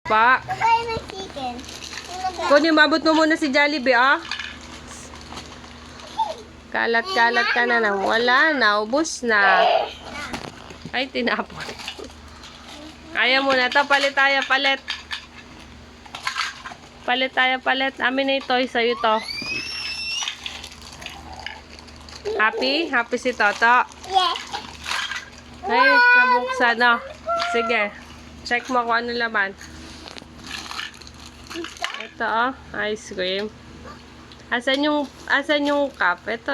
pa. Kakain ng chicken. Kunin, mabot mo muna si Jollibee, ah. Kalat-kalat ka na lang. Wala na, ubos na. Ay, tinapon. Kaya muna to, palit tayo, palit. Palit tayo, palit. Amin na ito, sa'yo to. Happy? Happy si Toto? Yes. Ay, nabuksan na. Sige. Check mo kung ano laman. Ito, oh. Ice cream. Asan yung cup? Ito.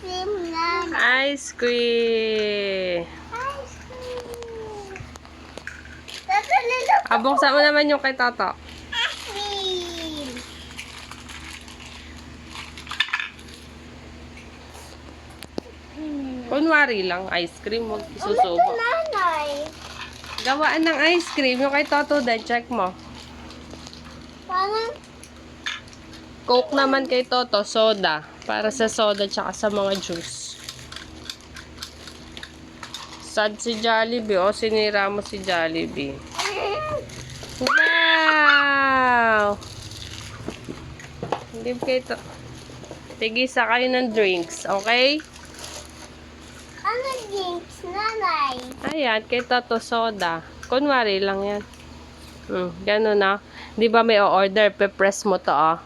Cream na. Ice cream. Ice cream. Tatalala ko. Buksan mo naman yung kay Toto. Ice cream. Kunwari lang, ice cream. Huwag Ulit isusubo. ko nanay. Gawaan ng ice cream. Yung kay Toto din, check mo. Parang Coke naman kay Toto, soda. Para sa soda tsaka sa mga juice. Sad si Jollibee. O, sinira mo si Jollibee. Wow! Hindi kayo to. Tigisa kayo ng drinks, okay? ano drinks nanay? Ayan, kay Toto soda. Kunwari lang yan. Ganun na. Di ba may order? Pe-press mo to, oh.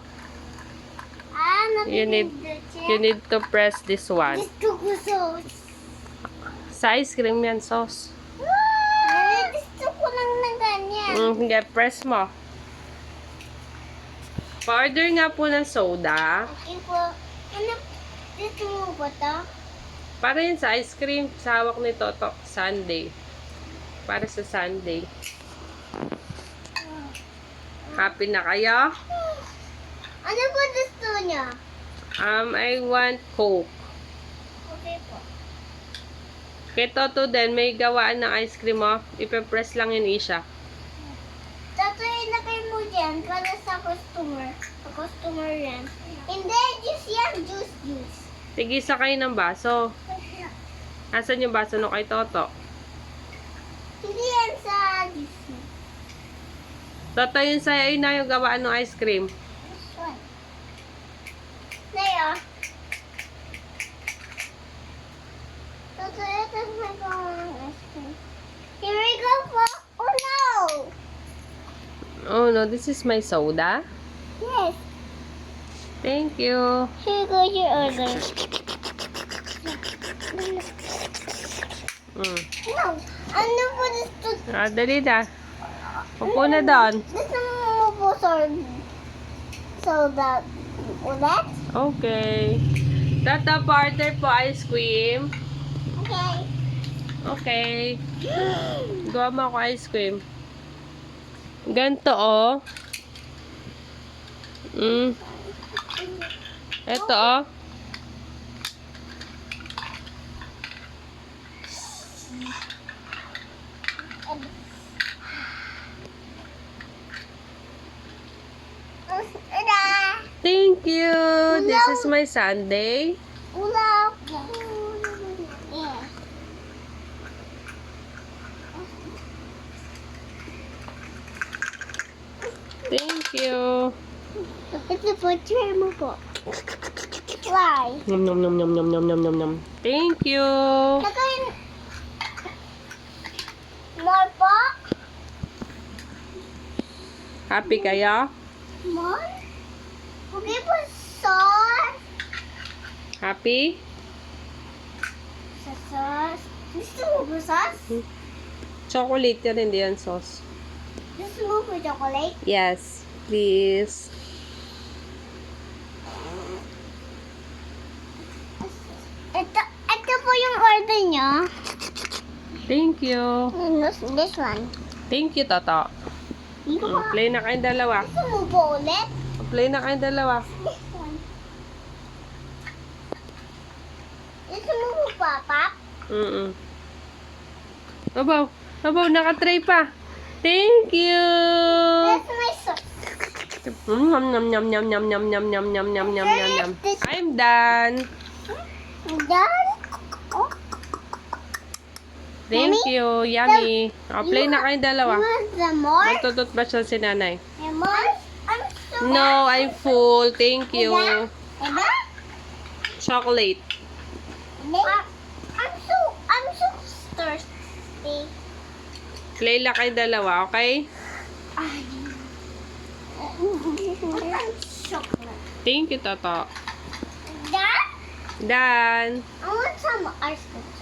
You need to press this one. Gusto ko sauce. Sa ice cream yan, sauce. Gusto ko lang na ganyan. Hindi, press mo. Pa-order nga po ng soda. Okay po. Ano? Gusto mo ba ito? Para yun sa ice cream. Sa hawak ni Toto. Sundae. Para sa Sundae. Happy na kayo? Ano po gusto niya? I want Coke. Okay po. Kay Toto din, may gawaan ng ice cream mo. Ipe-press lang yun, Isha. Tato, ilagay mo dyan para sa customer. Sa customer yan. Hindi, juice yan. Juice. Tigisa kayo ng baso. Asan yung baso no kay Toto? Hindi yan sa juice. Toto, yun sa'yo yun na yung gawaan ng ice cream. This one. There. Tato, ito na gawa ng ice cream. Here we go po. Oh no! Oh no, this is my soda. Yes. Thank you. Here goes your order. No. Ano po gusto? Dali na. Upo na doon. Gusto mo po soda ulit? Okay. Toto, order po ice cream. Okay. Okay. Gawa mo ako ice cream. Ganto, oh. Ito, oh. Thank you. This is my Sunday. Ulap. Thank you. Ito po, try mo po. Try. Nom nom nom nom nom nom nom nom nom. Thank you. Lagay. More po? Happy kayo? More? Okay po, sauce. Happy? Sa sauce. Gusto mo po sauce? Chocolate yan, hindi yan sauce. Gusto mo po chocolate? Yes, please. Ito po yung order niyo. Thank you. This one. Thank you, Toto. Dito po. Play na kayong dalawa. Gusto mo po ulit? Play na kayong dalawa. This one. Gusto mo po papa? Abaw, nakatray pa. Thank you. That's my sauce. Nom nom nom nom nom nom nom nom nom nom nom nom. I'm done. Done? Thank you. Yummy. O, play na kayong dalawa. You want some more? Magtututbrush na si nanay. I'm so No, I'm full. Thank you. Diba? Chocolate. I'm so thirsty. Play lang kayong dalawa, okay? Chocolate. Thank you, Toto. Dad, Dan. I want some ice cream.